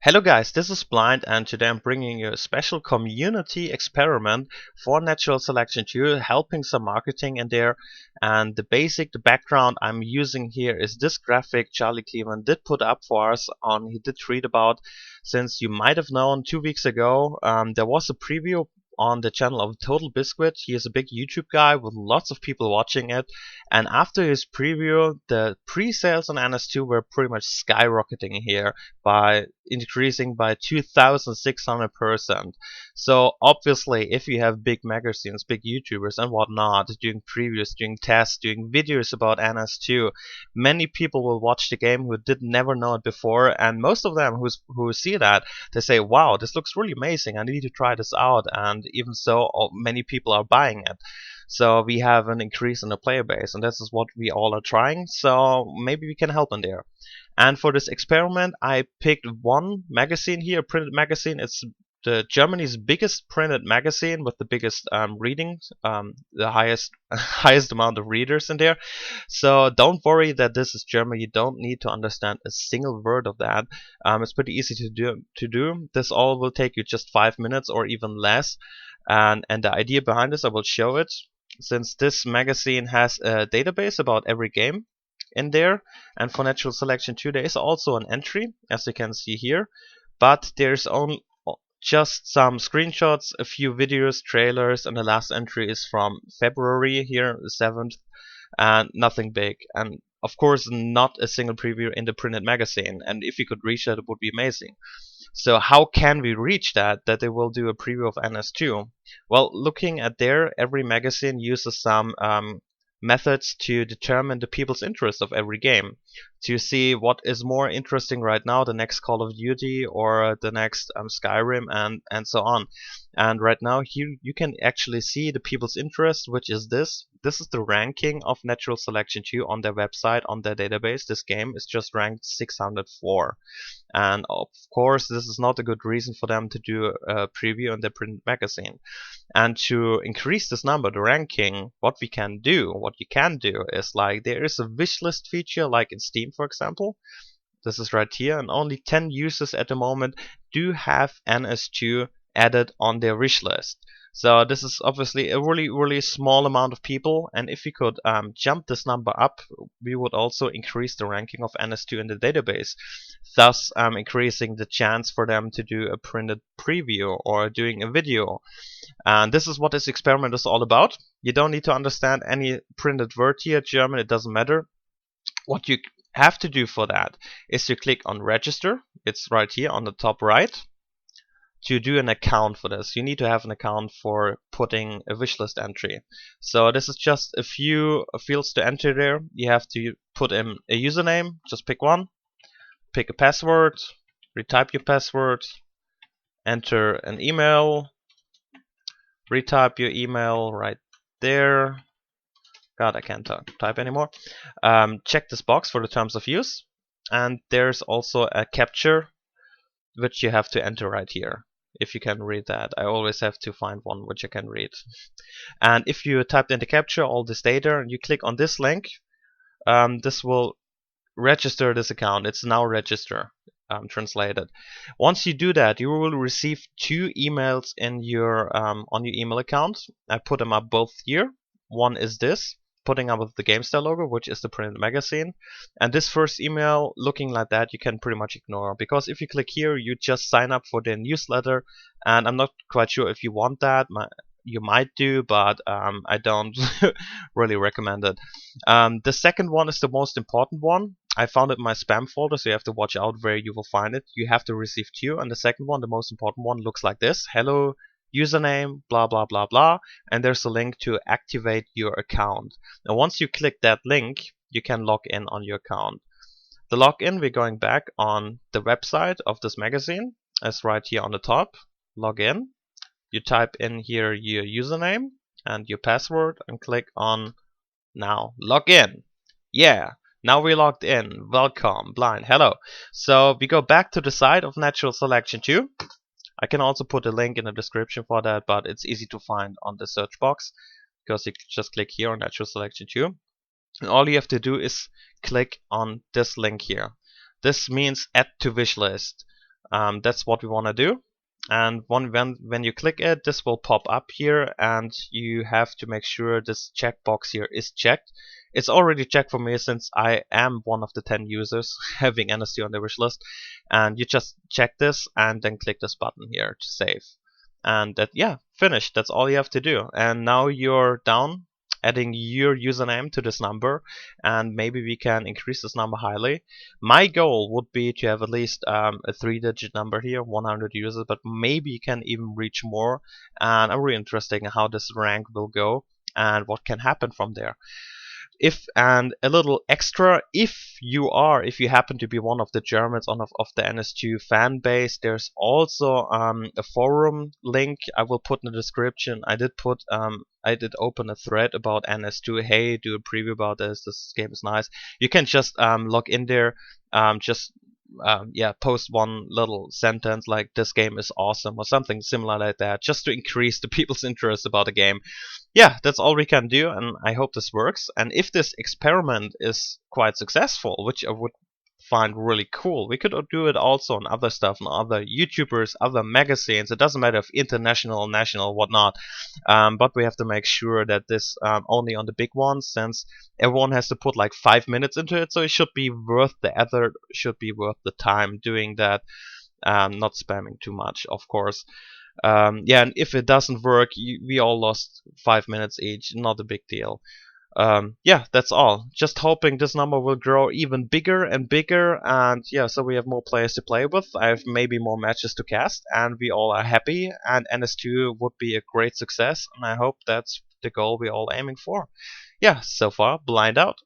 Hello guys, this is Blind and today I'm bringing you a special community experiment for Natural Selection 2, helping some marketing in there. And the background I'm using here is this graphic Charlie Cleveland did put up for us he did tweet about. Since you might have known 2 weeks ago, there was a preview on the channel of Total Biscuit. He is a big YouTube guy with lots of people watching it, and after his preview the pre-sales on NS2 were pretty much skyrocketing here by increasing by 2,600%. So obviously if you have big magazines, big YouTubers and whatnot doing previews, doing tests, doing videos about NS2, many people will watch the game who did never know it before, and most of them who see that, they say, wow, this looks really amazing, I need to try this out, and even so many people are buying it. So we have an increase in the player base, and this is what we all are trying, so maybe we can help in there. And for this experiment I picked one magazine here, a printed magazine. It's the Germany's biggest printed magazine with the biggest readings, the highest amount of readers in there. So don't worry that this is German. You don't need to understand a single word of that. It's pretty easy to do. This all will take you just 5 minutes or even less. And the idea behind this, I will show it. Since this magazine has a database about every game in there, and for Natural Selection 2 there is also an entry, as you can see here, but there's only just some screenshots, a few videos, trailers, and the last entry is from February here, the 7th, and nothing big, and of course not a single preview in the printed magazine. And if you could reach that, it would be amazing. So how can we reach that they will do a preview of NS2? Well, looking at there, every magazine uses some methods to determine the people's interest of every game, to see what is more interesting right now, the next Call of Duty or the next Skyrim, and so on. And right now here you can actually see the people's interest, which is this is the ranking of Natural Selection 2 on their website, on their database. This game is just ranked 604, and of course this is not a good reason for them to do a preview in their print magazine. And to increase this number, the ranking, what you can do is, like, there is a wish list feature like in Steam, for example. This is right here, and only 10 users at the moment do have NS2 added on their wish list. So this is obviously a really small amount of people, and if we could jump this number up, we would also increase the ranking of NS2 in the database, thus increasing the chance for them to do a printed preview or doing a video. And this is what this experiment is all about. You don't need to understand any printed word here, German, it doesn't matter. What you have to do for that is to click on register. It's right here on the top right. To do an account for this, you need to have an account for putting a wishlist entry. So this is just a few fields to enter there. You have to put in a username, just pick one, pick a password, retype your password, enter an email, retype your email right there. God, I can't type anymore. Check this box for the terms of use, and there's also a captcha which you have to enter right here. If you can read that, I always have to find one which I can read. And if you typed in the captcha, all this data, and you click on this link, this will register this account. It's now registered, translated. Once you do that, you will receive 2 emails in your on your email account. I put them up both here. One is this, putting up with the GameStar logo, which is the printed magazine. And this first email looking like that, you can pretty much ignore, because if you click here, you just sign up for their newsletter, and I'm not quite sure if you want that. You might do, but I don't really recommend it. The second one is the most important one. I found it in my spam folder, so you have to watch out where you will find it. You have to receive 2, and the second one, the most important one, looks like this: hello username, blah blah blah blah, and there's a link to activate your account. Now once you click that link, you can log in on your account. The login, we're going back on the website of this magazine, as right here on the top. Log in, you type in here your username and your password and click on now log in. Yeah, now we're logged in. Welcome, Blind. Hello. So we go back to the site of Natural Selection 2. I can also put a link in the description for that, but it's easy to find on the search box, because you just click here on Natural Selection 2. And all you have to do is click on this link here. This means add to wishlist. That's what we want to do. And when you click it, this will pop up here, and you have to make sure this checkbox here is checked. It's already checked for me since I am one of the 10 users having NS2 on their wish list. And you just check this and then click this button here to save. And that, yeah, finished. That's all you have to do. And now you're down, adding your username to this number, and maybe we can increase this number highly. My goal would be to have at least a 3-digit number here, 100 users, but maybe you can even reach more. And I'm really interested in how this rank will go and what can happen from there. And a little extra, if you happen to be one of the Germans of the NS2 fan base, there's also a forum link I will put in the description. I did open a thread about NS2. Hey, do a preview about this. This game is nice. You can just log in there, post one little sentence like "this game is awesome" or something similar like that, just to increase the people's interest about the game. Yeah, that's all we can do, and I hope this works. And if this experiment is quite successful, which I would find really cool, we could do it also on other stuff, on other YouTubers, other magazines. It doesn't matter if international, national, whatnot. But we have to make sure that this only on the big ones, since everyone has to put like 5 minutes into it, so it should be worth the effort, should be worth the time doing that. Not spamming too much, of course. Yeah, and if it doesn't work, we all lost 5 minutes each. Not a big deal. Yeah, that's all. Just hoping this number will grow even bigger and bigger, and yeah, so we have more players to play with. I have maybe more matches to cast, and we all are happy. And NS2 would be a great success, and I hope that's the goal we're all aiming for. Yeah, so far, blind out.